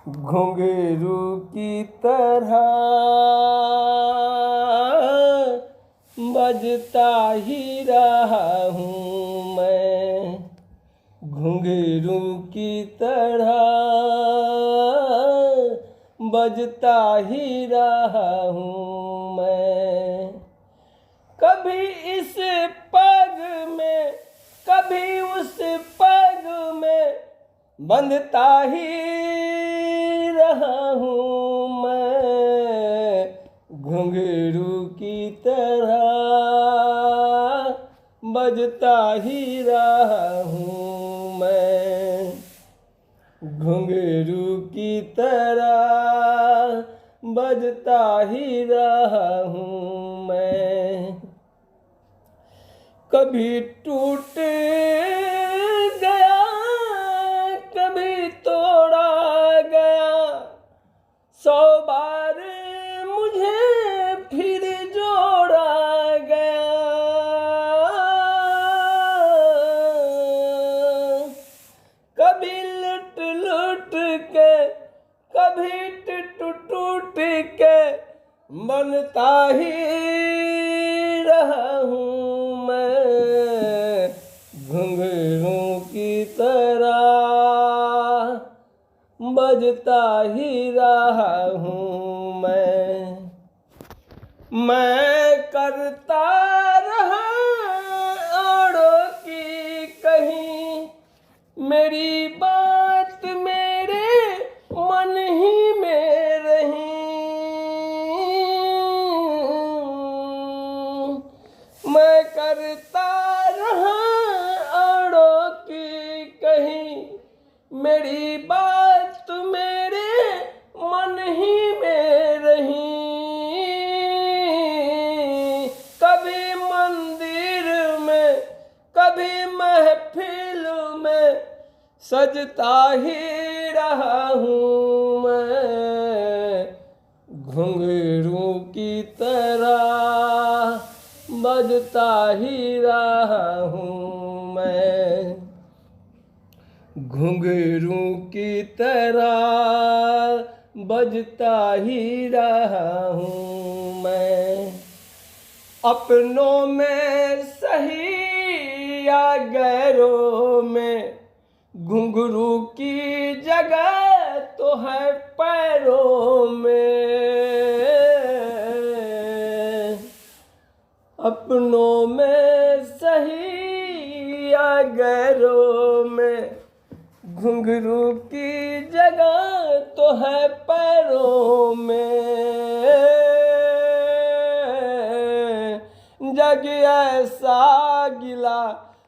घुंघरू की तरह बजता ही रहा हूँ मैं। घुंघरू की तरह बजता ही रहा हूँ मैं। कभी इस पग में कभी उस पग में बंधता ही रहा हूँ मैं। घुंघरू की तरह बजता ही रहा हूँ मैं। घुंघरू की तरह बजता ही रहा हूँ मैं। कभी टूट गया कभी तोड़ा गया, 100 बार मुझे फिर जोड़ा गया। कभी लुट लुट के कभी टूट के बनता ही रहा हूँ मैं। घुंघरू की तरह बजता ही रहा हूँ मैं करता रहा औरों की कहीं, मेरी बात मेरे मन ही में रही। मैं करता रहा औरों की कहीं, मेरी बात मेरे मन ही में रही। कभी मंदिर में कभी महफिल में सजता ही रहा हूँ मैं। घुंघरू की तरह बजता ही रहा हूँ मैं। घुंघरू की तरह बजता ही रहा हूँ मैं। अपनों में सही या गैरों में घुंघरू की जगह तो है पैरों में। अपनों में सही या गैरों में घुंघरू की जगह तो है पैरों में। जग ऐसा गिला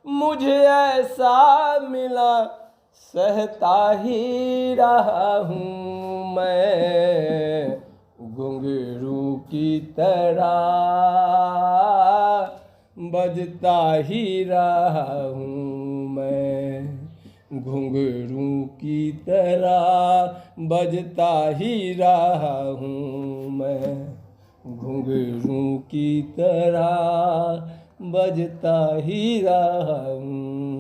मुझे ऐसा मिला, सहता ही रहा हूँ मैं। घुंघरू की तरह बजता ही रहा हूँ मैं। घुंघरू की तरह बजता ही रहा हूँ मैं। घुंघरू की तरह बजता ही रहा हूँ।